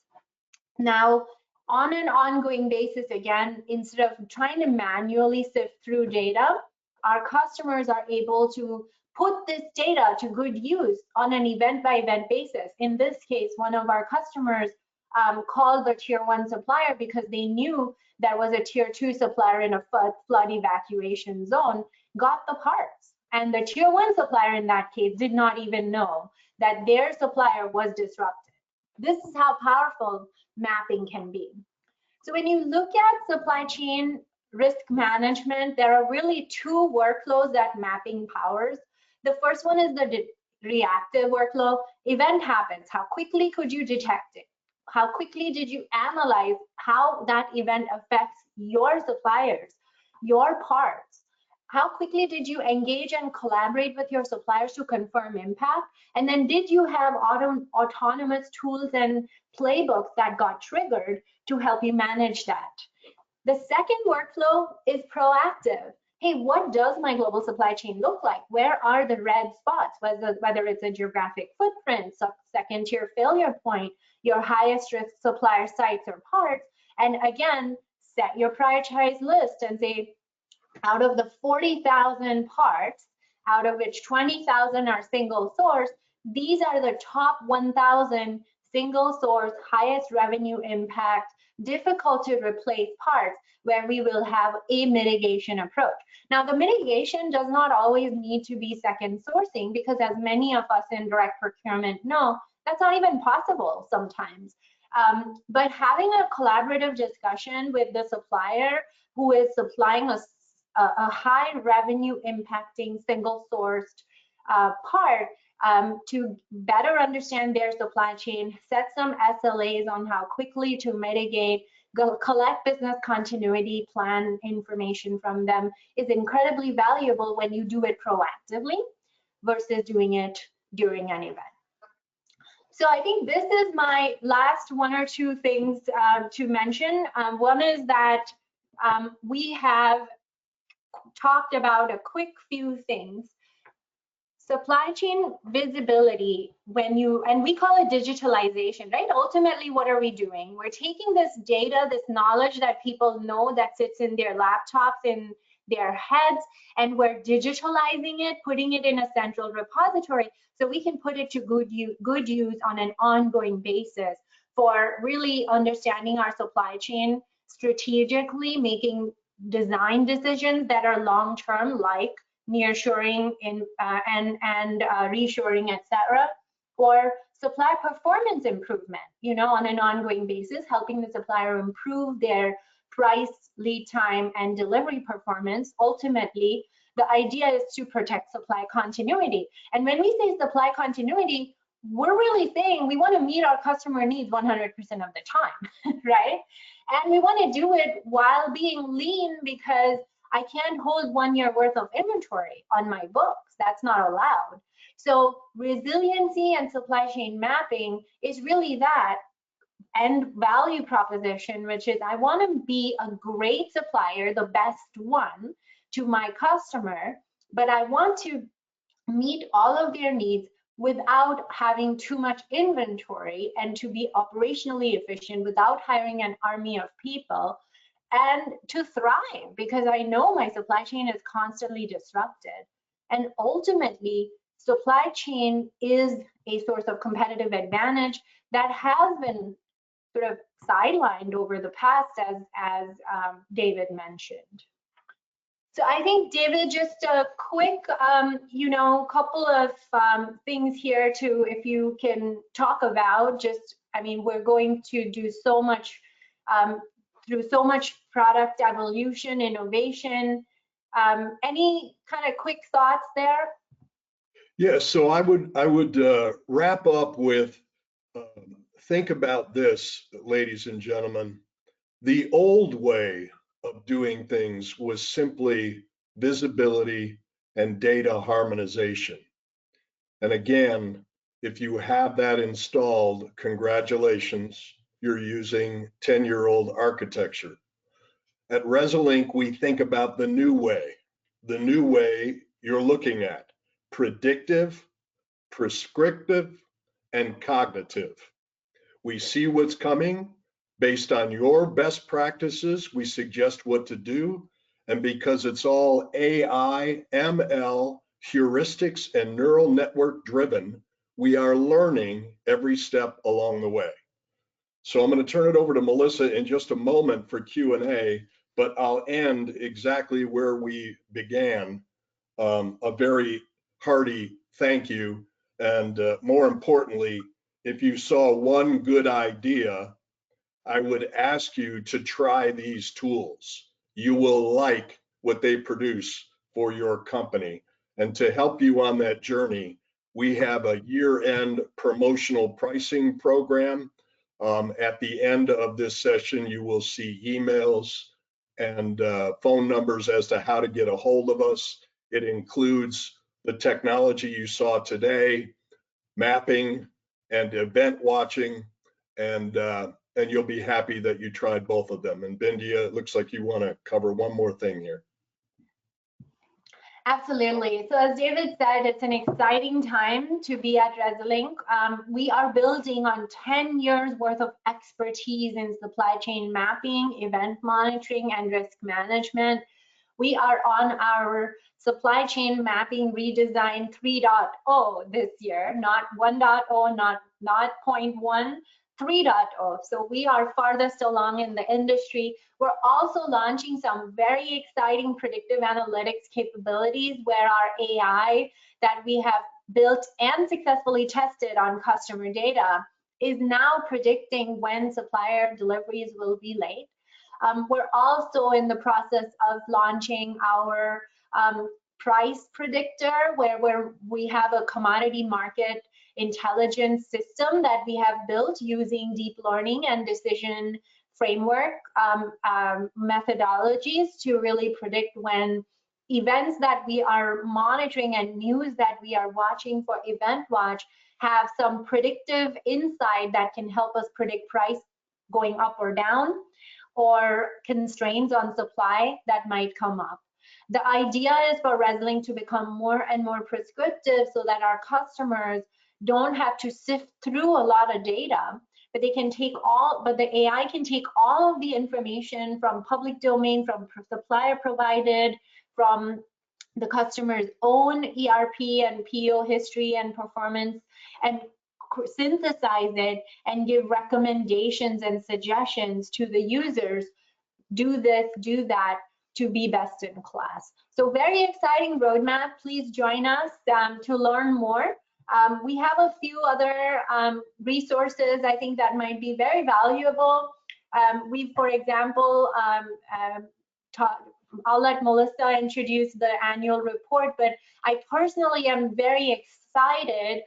Now, on an ongoing basis, again, instead of trying to manually sift through data, our customers are able to put this data to good use on an event-by-event basis. In this case, one of our customers called the tier 1 supplier because they knew there was a tier 2 supplier in a flood evacuation zone, got the parts. And the tier 1 supplier in that case did not even know that their supplier was disrupted. This is how powerful mapping can be. So when you look at supply chain risk management, there are really two workflows that mapping powers. The first one is the reactive workflow. Event happens. How quickly could you detect it? How quickly did you analyze how that event affects your suppliers, your parts? How quickly did you engage and collaborate with your suppliers to confirm impact? And then did you have autonomous tools and playbooks that got triggered to help you manage that? The second workflow is proactive. Hey, what does my global supply chain look like? Where are the red spots, whether it's a geographic footprint, second tier failure point, your highest risk supplier sites or parts? And again, set your prioritized list and say, out of the 40,000 parts, out of which 20,000 are single source, these are the top 1,000 single source, highest revenue impact, difficult to replace parts where we will have a mitigation approach. Now, the mitigation does not always need to be second sourcing because, as many of us in direct procurement know, that's not even possible sometimes. But having a collaborative discussion with the supplier who is supplying a high revenue impacting single sourced part to better understand their supply chain, set some SLAs on how quickly to mitigate, collect business continuity plan information from them is incredibly valuable when you do it proactively versus doing it during an event. So I think this is my last one or two things to mention. One is that we have talked about a quick few things. Supply chain visibility, and we call it digitalization, right? Ultimately, what are we doing? We're taking this data, this knowledge that people know that sits in their laptops, in their heads, and we're digitalizing it, putting it in a central repository so we can put it to good use on an ongoing basis for really understanding our supply chain strategically, making design decisions that are long-term, like nearshoring and reshoring, etc., or supply performance improvement, on an ongoing basis, helping the supplier improve their price, lead time, and delivery performance. Ultimately, the idea is to protect supply continuity. And when we say supply continuity, we're really saying we want to meet our customer needs 100% of the time, right? And we want to do it while being lean, because I can't hold 1 year worth of inventory on my books. That's not allowed. So resiliency and supply chain mapping is really that end value proposition, which is I want to be a great supplier, the best one to my customer, but I want to meet all of their needs without having too much inventory and to be operationally efficient without hiring an army of people, and to thrive because I know my supply chain is constantly disrupted. And ultimately, supply chain is a source of competitive advantage that has been sort of sidelined over the past, as David mentioned. So I think, David, just a quick, couple of things here to, if you can talk about, just, I mean, we're going to do so much, through so much product evolution, innovation. Any kind of quick thoughts there? Yeah, so I would wrap up with think about this, ladies and gentlemen. The old way of doing things was simply visibility and data harmonization. And again, if you have that installed, congratulations, you're using 10-year-old architecture. At Resilink, we think about the new way you're looking at: predictive, prescriptive, and cognitive. We see what's coming. Based on your best practices, we suggest what to do. And because it's all AI, ML, heuristics, and neural network driven, we are learning every step along the way. So I'm going to turn it over to Melissa in just a moment for Q&A, but I'll end exactly where we began. A very hearty thank you. And more importantly, if you saw one good idea, I would ask you to try these tools. You will like what they produce for your company. And to help you on that journey, we have a year-end promotional pricing program. At the end of this session, you will see emails and phone numbers as to how to get a hold of us. It includes the technology you saw today, mapping and event watching, and you'll be happy that you tried both of them. And Bindia, it looks like you want to cover one more thing here. Absolutely. So as David said, it's an exciting time to be at Resilink. We are building on 10 years worth of expertise in supply chain mapping, event monitoring, and risk management. We are on our supply chain mapping redesign 3.0 this year, not 1.0, not 0.1, 3.0. So we are farthest along in the industry. We're also launching some very exciting predictive analytics capabilities where our AI that we have built and successfully tested on customer data is now predicting when supplier deliveries will be late. We're also in the process of launching our price predictor, where we have a commodity market intelligence system that we have built using deep learning and decision framework methodologies to really predict when events that we are monitoring and news that we are watching for Event Watch have some predictive insight that can help us predict price going up or down, or constraints on supply that might come up. The idea is for Resilink to become more and more prescriptive so that our customers don't have to sift through a lot of data, but they can take the AI can take all of the information from public domain, from supplier provided, from the customer's own ERP and PO history and performance, and synthesize it and give recommendations and suggestions to the users. Do this, do that, to be best in class. So very exciting roadmap. Please join us to learn more. We have a few other resources I think that might be very valuable. For example, I'll let Melissa introduce the annual report, but I personally am very excited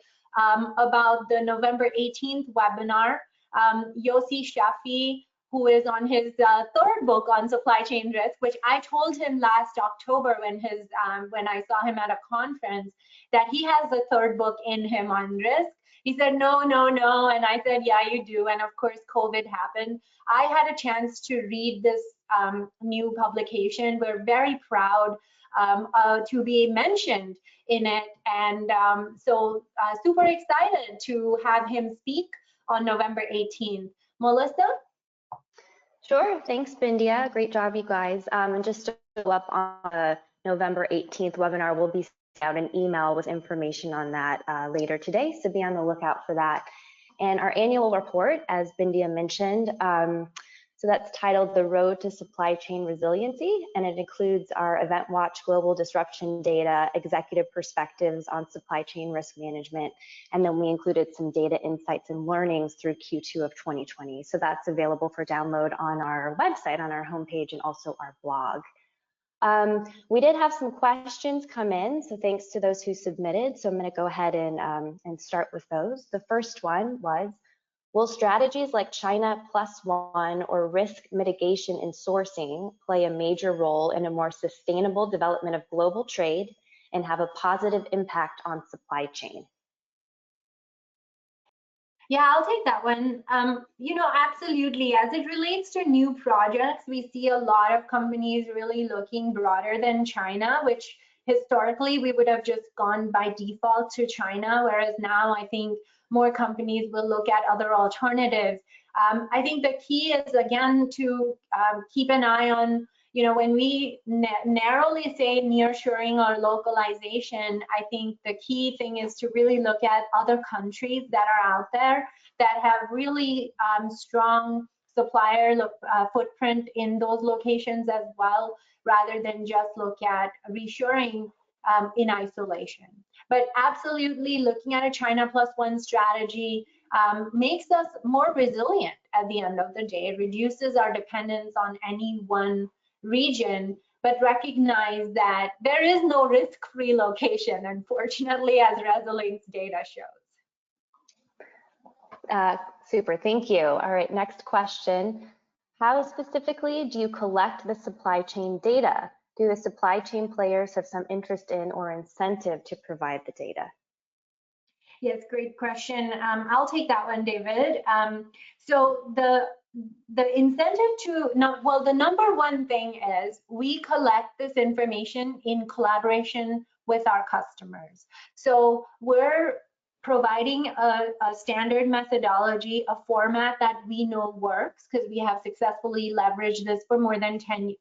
about the November 18th webinar. Yossi Shafi, who is on his third book on supply chain risk, which I told him last October when I saw him at a conference, that he has a third book in him on risk. He said, no, and I said, yeah, you do. And of course, COVID happened. I had a chance to read this new publication. We're very proud to be mentioned in it. And so super excited to have him speak on November 18th. Melissa? Sure, thanks, Bindia. Great job, you guys. And just to follow up on the November 18th webinar, we'll be sending out an email with information on that later today, so be on the lookout for that. And our annual report, as Bindia mentioned, So that's titled The Road to Supply Chain Resiliency, and it includes our Event Watch global disruption data, executive perspectives on supply chain risk management, and then we included some data insights and learnings through Q2 of 2020. So that's available for download on our website, on our homepage, and also our blog. We did have some questions come in, so thanks to those who submitted. So I'm going to go ahead and start with those. The first one was, will strategies like China Plus One or risk mitigation in sourcing play a major role in a more sustainable development of global trade and have a positive impact on supply chain? Yeah, I'll take that one. Absolutely. As it relates to new projects, we see a lot of companies really looking broader than China, which historically we would have just gone by default to China, whereas now I think more companies will look at other alternatives. I think the key is, again, to keep an eye on, when we narrowly say nearshoring or localization, I think the key thing is to really look at other countries that are out there that have really strong supplier footprint in those locations as well, rather than just look at reshoring in isolation. But absolutely, looking at a China Plus One strategy makes us more resilient at the end of the day. It reduces our dependence on any one region, but recognize that there is no risk-free location, unfortunately, as Resilience data shows. Super, thank you. All right, next question. How specifically do you collect the supply chain data? Do the supply chain players have some interest in or incentive to provide the data? Yes, great question. I'll take that one, David. So the incentive the number one thing is we collect this information in collaboration with our customers. So we're providing a standard methodology, a format that we know works, because we have successfully leveraged this for more than 10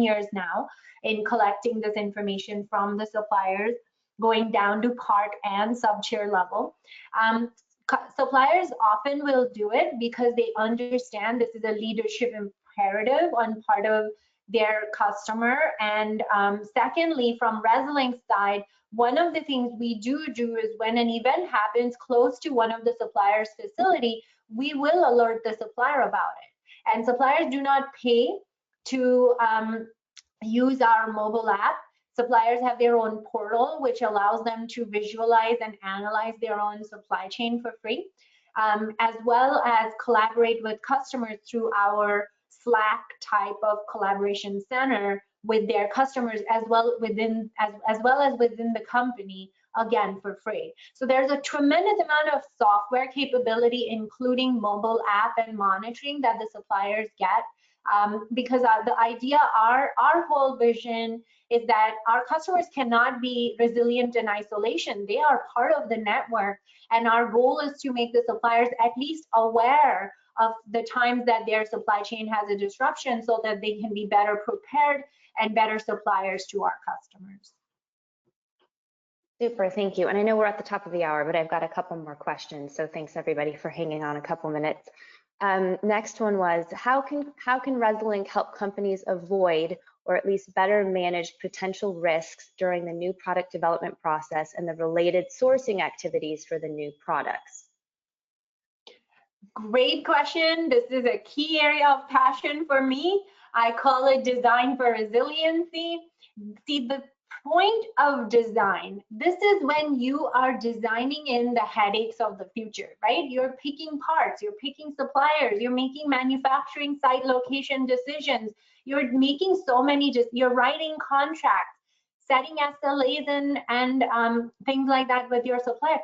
years now in collecting this information from the suppliers, going down to part and sub-tier level. Suppliers often will do it because they understand this is a leadership imperative on part of their customer. And secondly, from Resilience side, one of the things we do is when an event happens close to one of the supplier's facility, we will alert the supplier about it. And suppliers do not pay to use our mobile app. Suppliers have their own portal, which allows them to visualize and analyze their own supply chain for free, as well as collaborate with customers through our Slack type of collaboration center with their customers, as well as within the company, again, for free. So there's a tremendous amount of software capability, including mobile app and monitoring, that the suppliers get. Because the idea, our whole vision is that our customers cannot be resilient in isolation. They are part of the network, and our goal is to make the suppliers at least aware of the times that their supply chain has a disruption, so that they can be better prepared and better suppliers to our customers. Super, thank you. And I know we're at the top of the hour, but I've got a couple more questions. So thanks everybody for hanging on a couple minutes. Next one was, how can Resilink help companies avoid or at least better manage potential risks during the new product development process and the related sourcing activities for the new products? Great question. This is a key area of passion for me. I call it design for resiliency. See, the point of design, this is when you are designing in the headaches of the future, right? You're picking parts, you're picking suppliers, you're making manufacturing site location decisions, you're making you're writing contracts, setting SLAs and things like that with your supplier.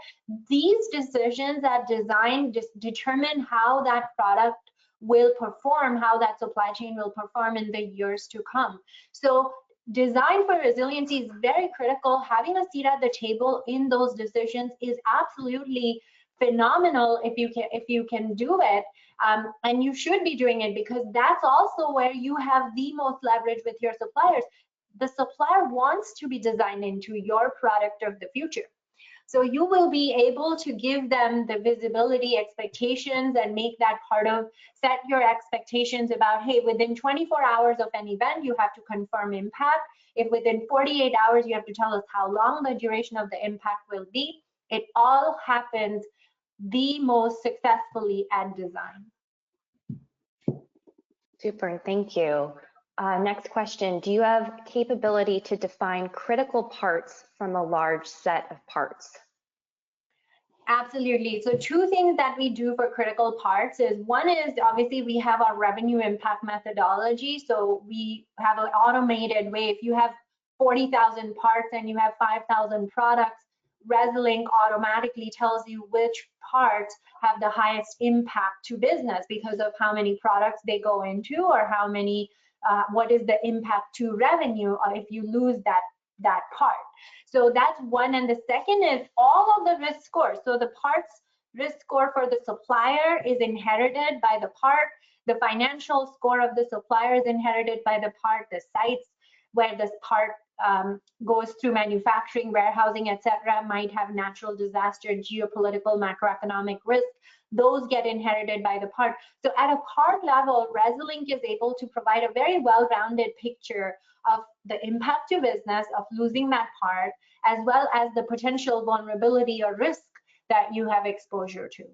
These decisions at design just determine how that product will perform, how that supply chain will perform in the years to come. So design for resiliency is very critical. Having a seat at the table in those decisions is absolutely phenomenal if you can do it, and you should be doing it, because that's also where you have the most leverage with your suppliers. The supplier wants to be designed into your product of the future. So you will be able to give them the visibility expectations and make that part of, set your expectations about, hey, within 24 hours of an event, you have to confirm impact. If within 48 hours, you have to tell us how long the duration of the impact will be. It all happens the most successfully at design. Super, thank you. Next question, do you have capability to define critical parts from a large set of parts? Absolutely. So two things that we do for critical parts is, one is obviously we have our revenue impact methodology. So we have an automated way. If you have 40,000 parts and you have 5,000 products, ResilienC automatically tells you which parts have the highest impact to business because of how many products they go into, or how many, what is the impact to revenue if you lose that part. So that's one. And the second is all of the risk scores. So the parts risk score for the supplier is inherited by the part. The financial score of the supplier is inherited by the part. The sites where this part goes through manufacturing, warehousing, etc., might have natural disaster, geopolitical, macroeconomic risk. Those get inherited by the part. So at a part level, ResilienC is able to provide a very well-rounded picture of the impact to business of losing that part, as well as the potential vulnerability or risk that you have exposure to.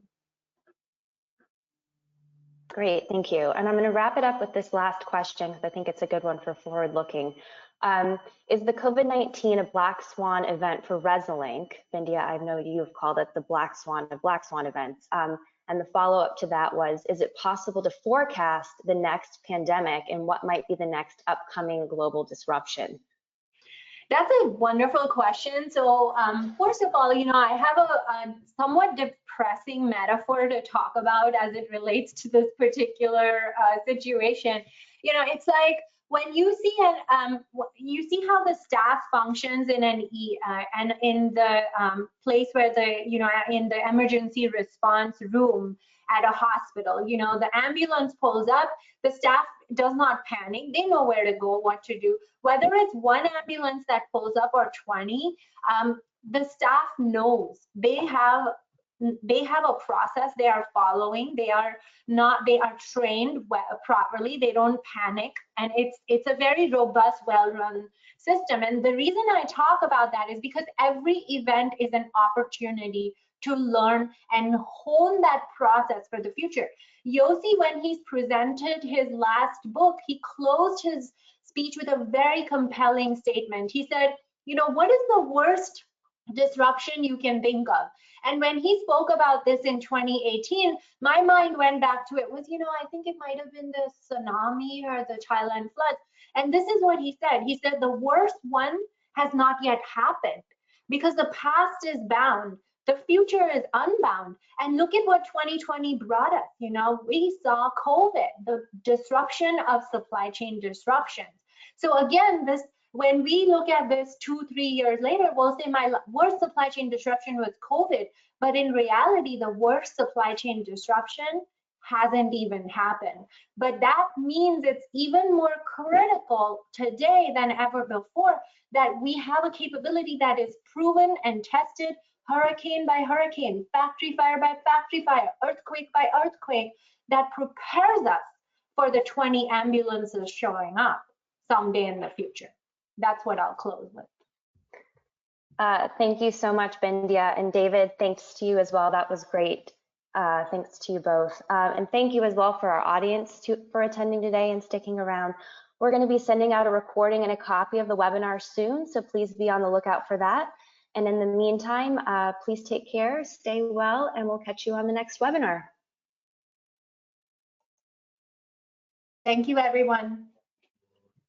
Great, thank you. And I'm going to wrap it up with this last question because I think it's a good one for forward looking. Is the COVID-19 a black swan event for ResilienC? Bindia, I know you've called it the black swan of black swan events. And the follow-up to that was, is it possible to forecast the next pandemic and what might be the next upcoming global disruption? That's a wonderful question. So first of all, I have a somewhat depressing metaphor to talk about as it relates to this particular situation. It's like when you see how the staff functions in and in the place where in the emergency response room at a hospital, the ambulance pulls up, the staff does not panic. They know where to go, what to do. Whether it's one ambulance that pulls up or 20, the staff knows. They have a process they are following. They are trained properly. They don't panic, and it's a very robust, well-run system. And the reason I talk about that is because every event is an opportunity to learn and hone that process for the future. Yossi, when he's presented his last book, he closed his speech with a very compelling statement. He said, what is the worst disruption you can think of? And when he spoke about this in 2018, my mind went back to it was, I think it might have been the tsunami or the Thailand floods. And this is what he said. He said, the worst one has not yet happened because the past is bound. The future is unbound. And look at what 2020 brought us. We saw COVID, the disruption of supply chain disruptions. So again, when we look at this 2-3 years later, we'll say my worst supply chain disruption was COVID. But in reality, the worst supply chain disruption hasn't even happened. But that means it's even more critical today than ever before that we have a capability that is proven and tested hurricane by hurricane, factory fire by factory fire, earthquake by earthquake, that prepares us for the 20 ambulances showing up someday in the future. That's what I'll close with. Thank you so much, Bindia. And David, thanks to you as well. That was great. Thanks to you both. And thank you as well for our audience for attending today and sticking around. We're going to be sending out a recording and a copy of the webinar soon, so please be on the lookout for that. And in the meantime, please take care, stay well, and we'll catch you on the next webinar. Thank you, everyone.